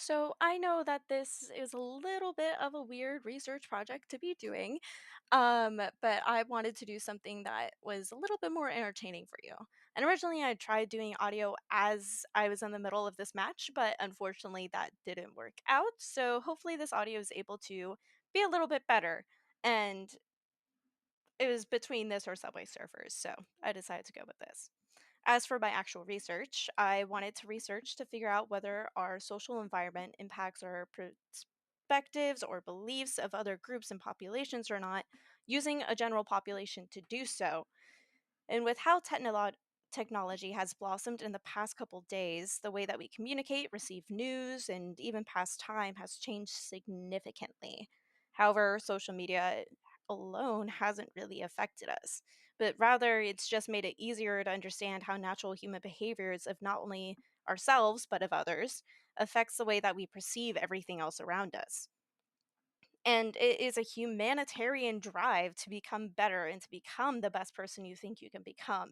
So I know that this is a little bit of a weird research project to be doing, but I wanted to do something that was a little bit more entertaining for you. And originally, I tried doing audio as I was in the middle of this match, but unfortunately, that didn't work out. So hopefully, this audio is able to be a little bit better. And it was between this or Subway Surfers, so I decided to go with this. As for my actual research, I wanted to research to figure out whether our social environment impacts our perspectives or beliefs of other groups and populations or not, using a general population to do so. And with how technology has blossomed in the past couple days, the way that we communicate, receive news, and even pass time has changed significantly. However, social media alone hasn't really affected us, but rather it's just made it easier to understand how natural human behaviors of not only ourselves but of others affects the way that we perceive everything else around us. And it is a humanitarian drive to become better and to become the best person you think you can become.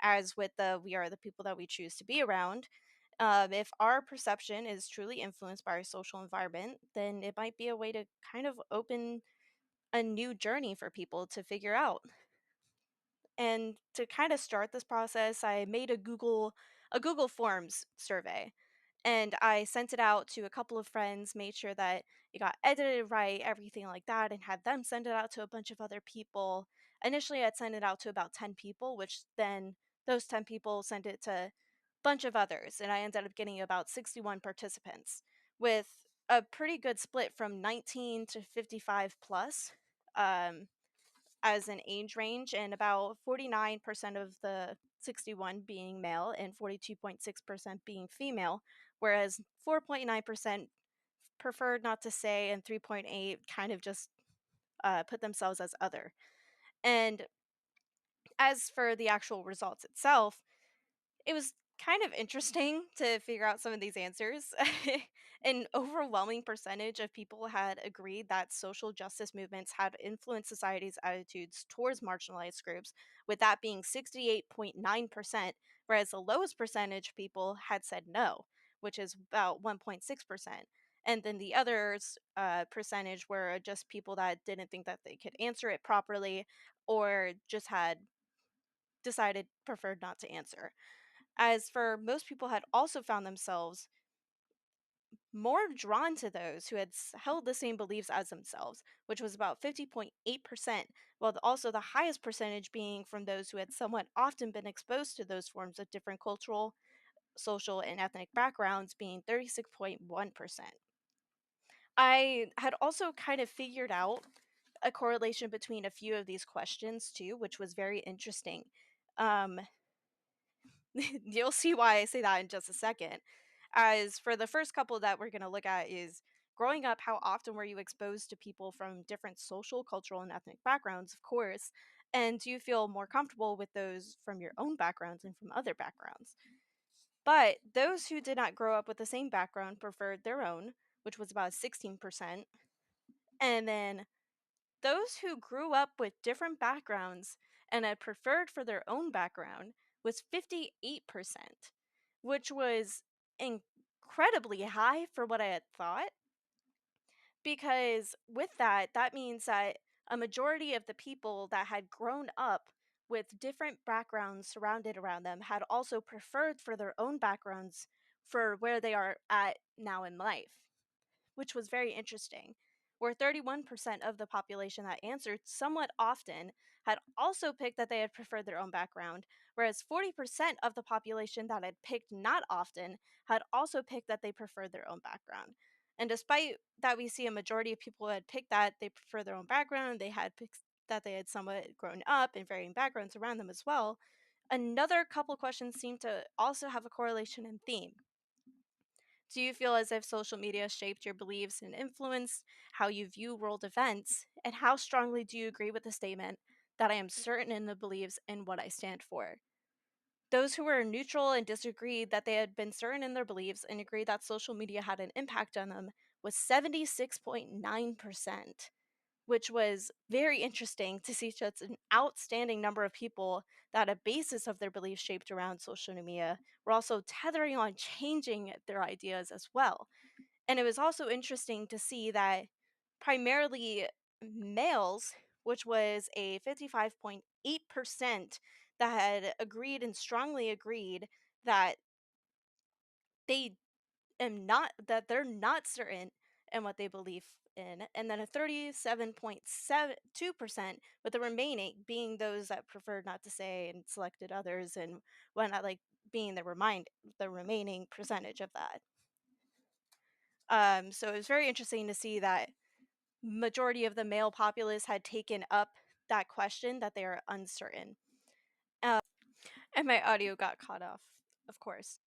As with the we are the people that we choose to be around. If our perception is truly influenced by our social environment, then it might be a way to kind of open a new journey for people to figure out. And to kind of start this process, I made a Google Forms survey and I sent it out to a couple of friends, made sure that it got edited right, everything like that, and had them send it out to a bunch of other people. Initially, I'd send it out to about 10 people, which then those 10 people sent it to a bunch of others, and I ended up getting about 61 participants with a pretty good split from 19 to 55 plus. Um, as an age range, and about 49% of the 61 being male and 42.6% being female, whereas 4.9% preferred not to say, and 3.8 kind of just put themselves as other. And as for the actual results itself, it was kind of interesting to figure out some of these answers. An overwhelming percentage of people had agreed that social justice movements had influenced society's attitudes towards marginalized groups, with that being 68.9%, whereas the lowest percentage of people had said no, which is about 1.6%. And then the others percentage were just people that didn't think that they could answer it properly or just had decided preferred not to answer. As for most people had also found themselves more drawn to those who had held the same beliefs as themselves, which was about 50.8%, while also the highest percentage being from those who had somewhat often been exposed to those forms of different cultural, social, and ethnic backgrounds, being 36.1%. I had also kind of figured out a correlation between a few of these questions too, which was very interesting. Um, You'll see why I say that in just a second. As for the first couple that we're going to look at is growing up, how often were you exposed to people from different social, cultural, and ethnic backgrounds, of course? And do you feel more comfortable with those from your own backgrounds and from other backgrounds? But those who did not grow up with the same background preferred their own, which was about 16%. And then those who grew up with different backgrounds and had preferred for their own background was 58%, which was incredibly high for what I had thought. Because with that, that means that a majority of the people that had grown up with different backgrounds surrounded around them had also preferred for their own backgrounds for where they are at now in life, which was very interesting, where 31% of the population that answered somewhat often had also picked that they had preferred their own background, whereas 40% of the population that had picked not often had also picked that they preferred their own background. And despite that, we see a majority of people who had picked that they prefer their own background, they had picked that they had somewhat grown up in varying backgrounds around them as well. Another couple questions seem to also have a correlation in theme. Do you feel as if social media shaped your beliefs and influenced how you view world events? And how strongly do you agree with the statement that I am certain in the beliefs and what I stand for? Those who were neutral and disagreed that they had been certain in their beliefs and agreed that social media had an impact on them was 76.9%, which was very interesting to see such an outstanding number of people that a basis of their beliefs shaped around social media were also tethering on changing their ideas as well. And it was also interesting to see that primarily males, which was a 55.8% that had agreed and strongly agreed that they they're not certain in what they believe in, and then a 37.72% with the remaining being those that preferred not to say and selected others and whatnot, like being the remaining percentage of that. So it was very interesting to see that majority of the male populace had taken up that question that they are uncertain. And my audio got cut off, of course.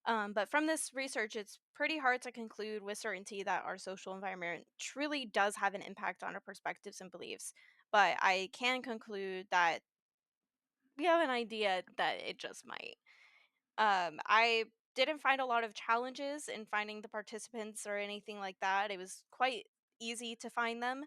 But from this research, it's pretty hard to conclude with certainty that our social environment truly does have an impact on our perspectives and beliefs. But I can conclude that we have an idea that it just might. I didn't find a lot of challenges in finding the participants or anything like that. It was quite easy to find them.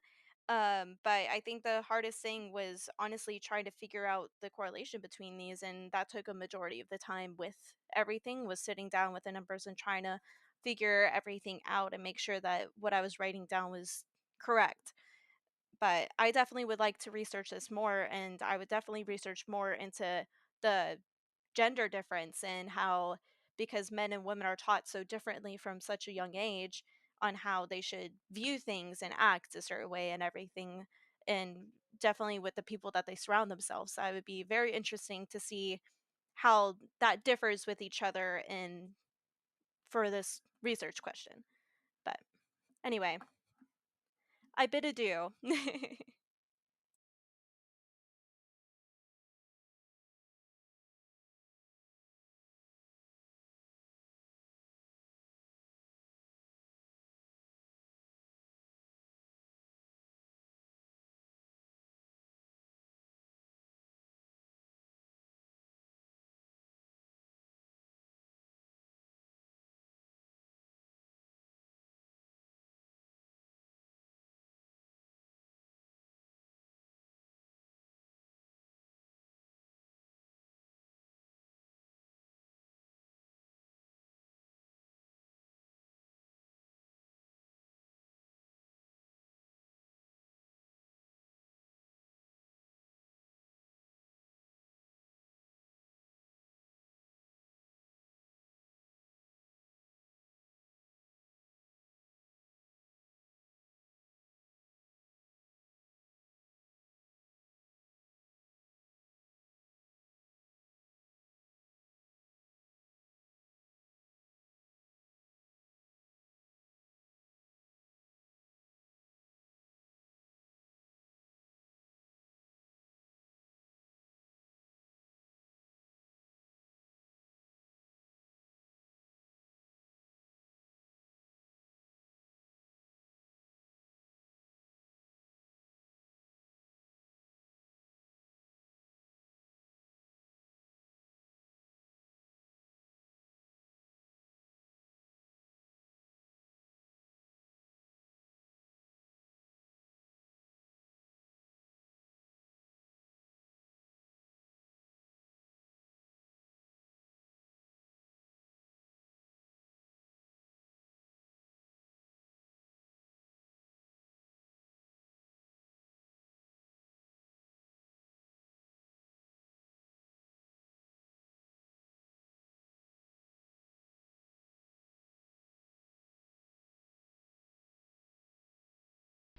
But I think the hardest thing was honestly trying to figure out the correlation between these, and that took a majority of the time with everything was sitting down with the numbers and trying to figure everything out and make sure that what I was writing down was correct. But I definitely would like to research this more, and I would definitely research more into the gender difference and how because men and women are taught so differently from such a young age on how they should view things and act a certain way and everything, and definitely with the people that they surround themselves. So it would be very interesting to see how that differs with each other in for this research question. But anyway, I bid adieu.